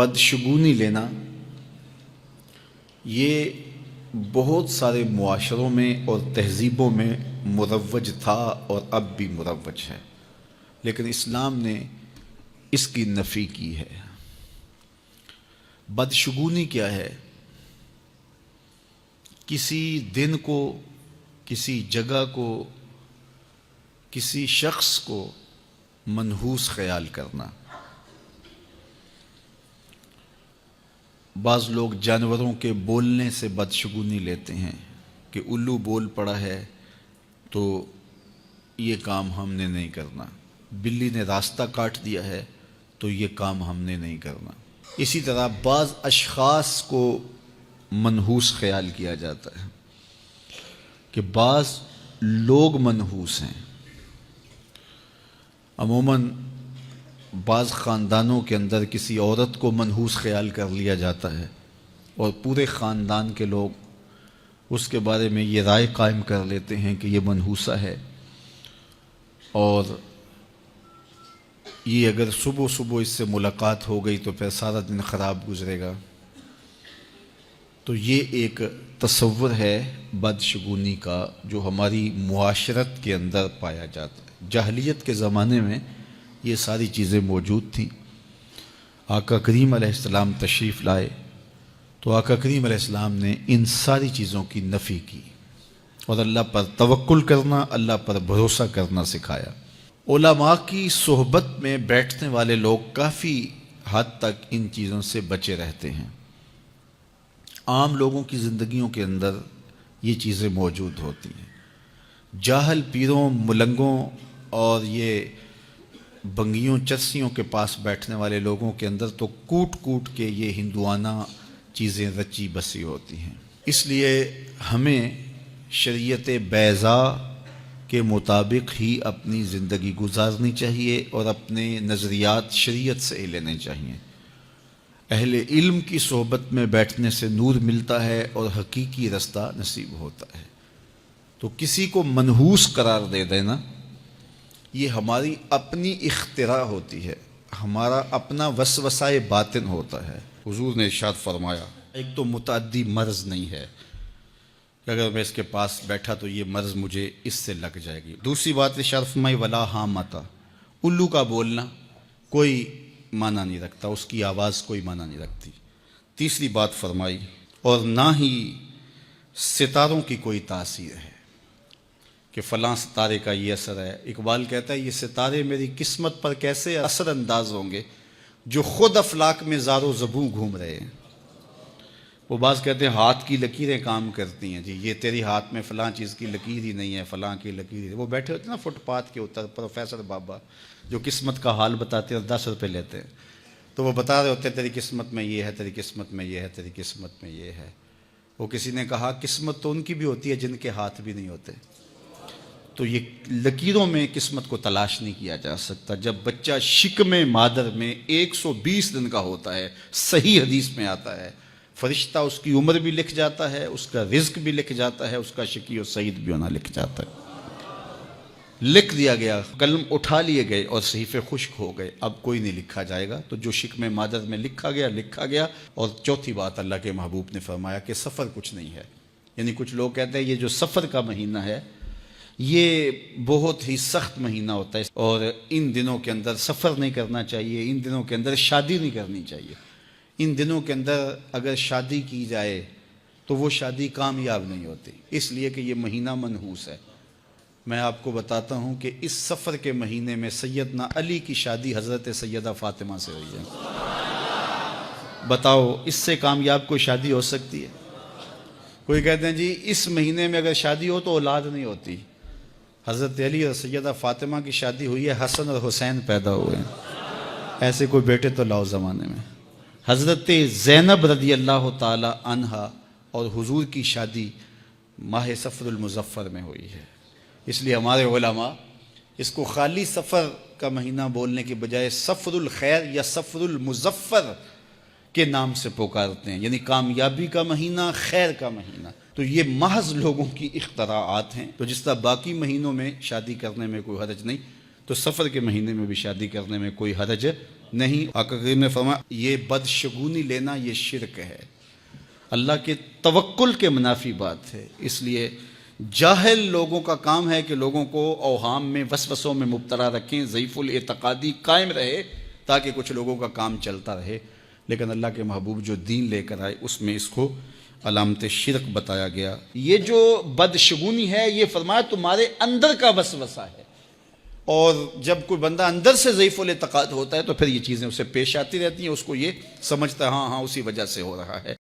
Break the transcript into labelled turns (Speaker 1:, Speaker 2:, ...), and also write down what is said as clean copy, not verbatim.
Speaker 1: بدشگونی لینا یہ بہت سارے معاشروں میں اور تہذیبوں میں مروج تھا اور اب بھی مروج ہے، لیکن اسلام نے اس کی نفی کی ہے۔ بدشگونی کیا ہے؟ کسی دن کو، کسی جگہ کو، کسی شخص کو منحوس خیال کرنا۔ بعض لوگ جانوروں کے بولنے سے بدشگونی لیتے ہیں کہ الو بول پڑا ہے تو یہ کام ہم نے نہیں کرنا، بلی نے راستہ کاٹ دیا ہے تو یہ کام ہم نے نہیں کرنا۔ اسی طرح بعض اشخاص کو منحوس خیال کیا جاتا ہے کہ بعض لوگ منحوس ہیں۔ عموماً بعض خاندانوں کے اندر کسی عورت کو منحوس خیال کر لیا جاتا ہے اور پورے خاندان کے لوگ اس کے بارے میں یہ رائے قائم کر لیتے ہیں کہ یہ منحوسہ ہے، اور یہ اگر صبح صبح اس سے ملاقات ہو گئی تو پھر سارا دن خراب گزرے گا۔ تو یہ ایک تصور ہے بدشگونی کا جو ہماری معاشرت کے اندر پایا جاتا ہے۔ جاہلیت کے زمانے میں یہ ساری چیزیں موجود تھیں۔ آقا کریم علیہ السلام تشریف لائے تو آقا کریم علیہ السلام نے ان ساری چیزوں کی نفی کی اور اللہ پر توکل کرنا، اللہ پر بھروسہ کرنا سکھایا۔ علماء کی صحبت میں بیٹھنے والے لوگ کافی حد تک ان چیزوں سے بچے رہتے ہیں۔ عام لوگوں کی زندگیوں کے اندر یہ چیزیں موجود ہوتی ہیں۔ جاہل پیروں، ملنگوں اور یہ بنگیوں چرسیوں کے پاس بیٹھنے والے لوگوں کے اندر تو کوٹ کوٹ کے یہ ہندوانہ چیزیں رچی بسی ہوتی ہیں۔ اس لیے ہمیں شریعت بیضاء کے مطابق ہی اپنی زندگی گزارنی چاہیے اور اپنے نظریات شریعت سے ہی لینے چاہیے۔ اہل علم کی صحبت میں بیٹھنے سے نور ملتا ہے اور حقیقی رستہ نصیب ہوتا ہے۔ تو کسی کو منحوس قرار دے دینا یہ ہماری اپنی اختراع ہوتی ہے، ہمارا اپنا وسوسہ باطن ہوتا ہے۔ حضور نے ارشاد فرمایا ایک تو متعدی مرض نہیں ہے کہ اگر میں اس کے پاس بیٹھا تو یہ مرض مجھے اس سے لگ جائے گی۔ دوسری بات ارشاد فرمائی ولا حامتا، الو کا بولنا کوئی معنی نہیں رکھتا، اس کی آواز کوئی معنی نہیں رکھتی۔ تیسری بات فرمائی اور نہ ہی ستاروں کی کوئی تاثیر ہے کہ فلاں ستارے کا یہ اثر ہے۔ اقبال کہتا ہے یہ ستارے میری قسمت پر کیسے اثر انداز ہوں گے جو خود افلاک میں زار و زبوں گھوم رہے ہیں۔ وہ بعض کہتے ہیں ہاتھ کی لکیریں کام کرتی ہیں، جی یہ تیری ہاتھ میں فلاں چیز کی لکیر ہی نہیں ہے، فلاں کی لکیر ہی۔ وہ بیٹھے ہوتے ہیں نا فٹ پاتھ کے اوپر، پروفیسر بابا جو قسمت کا حال بتاتے ہیں اور 10 روپے لیتے ہیں، تو وہ بتا رہے ہوتے ہیں تیری قسمت میں یہ ہے، تیری قسمت میں یہ ہے، تیری قسمت میں یہ ہے۔ وہ کسی نے کہا قسمت تو ان کی بھی ہوتی ہے جن کے ہاتھ بھی نہیں ہوتے۔ تو یہ لکیروں میں قسمت کو تلاش نہیں کیا جا سکتا۔ جب بچہ شکم مادر میں 120 دن کا ہوتا ہے، صحیح حدیث میں آتا ہے، فرشتہ اس کی عمر بھی لکھ جاتا ہے، اس کا رزق بھی لکھ جاتا ہے، اس کا شقی و سعید بھی ہونا لکھ جاتا ہے۔ لکھ دیا گیا، قلم اٹھا لیے گئے اور صحیفے خشک ہو گئے، اب کوئی نہیں لکھا جائے گا۔ تو جو شکم مادر میں لکھا گیا لکھا گیا۔ اور چوتھی بات اللہ کے محبوب نے فرمایا کہ سفر کچھ نہیں ہے۔ یعنی کچھ لوگ کہتے ہیں یہ جو سفر کا مہینہ ہے یہ بہت ہی سخت مہینہ ہوتا ہے اور ان دنوں کے اندر سفر نہیں کرنا چاہیے، ان دنوں کے اندر شادی نہیں کرنی چاہیے، ان دنوں کے اندر اگر شادی کی جائے تو وہ شادی کامیاب نہیں ہوتی، اس لیے کہ یہ مہینہ منحوس ہے۔ میں آپ کو بتاتا ہوں کہ اس سفر کے مہینے میں سیدنا علی کی شادی حضرت سیدہ فاطمہ سے ہوئی ہے۔ بتاؤ اس سے کامیاب کوئی شادی ہو سکتی ہے؟ کوئی کہتے ہیں جی اس مہینے میں اگر شادی ہو تو اولاد نہیں ہوتی۔ حضرت علی اور سیدہ فاطمہ کی شادی ہوئی ہے، حسن اور حسین پیدا ہوئے ہیں، ایسے کوئی بیٹے تو لاؤ زمانے میں۔ حضرت زینب رضی اللہ تعالی عنہا اور حضور کی شادی ماہ صفر المظفر میں ہوئی ہے۔ اس لیے ہمارے علماء اس کو خالی سفر کا مہینہ بولنے کے بجائے صفر الخیر یا صفر المظفر کے نام سے پکارتے ہیں، یعنی کامیابی کا مہینہ، خیر کا مہینہ۔ تو یہ محض لوگوں کی اختراعات ہیں۔ تو جس طرح باقی مہینوں میں شادی کرنے میں کوئی حرج نہیں، تو سفر کے مہینے میں بھی شادی کرنے میں کوئی حرج نہیں، آقا کریم نے فرمایا یہ بدشگونی لینا یہ شرک ہے، اللہ کے توکل کے منافی بات ہے۔ اس لیے جاہل لوگوں کا کام ہے کہ لوگوں کو اوہام میں وسوسوں میں مبتلا رکھیں، ضعیف الاعتقادی قائم رہے تاکہ کچھ لوگوں کا کام چلتا رہے، لیکن اللہ کے محبوب جو دین لے کر آئے اس میں اس کو علامت شرک بتایا گیا۔ یہ جو بدشگونی ہے یہ فرمایا تمہارے اندر کا وسوسہ ہے، اور جب کوئی بندہ اندر سے ضعیف الاعتقاد ہوتا ہے تو پھر یہ چیزیں اسے پیش آتی رہتی ہیں، اس کو یہ سمجھتا ہے ہاں اسی وجہ سے ہو رہا ہے۔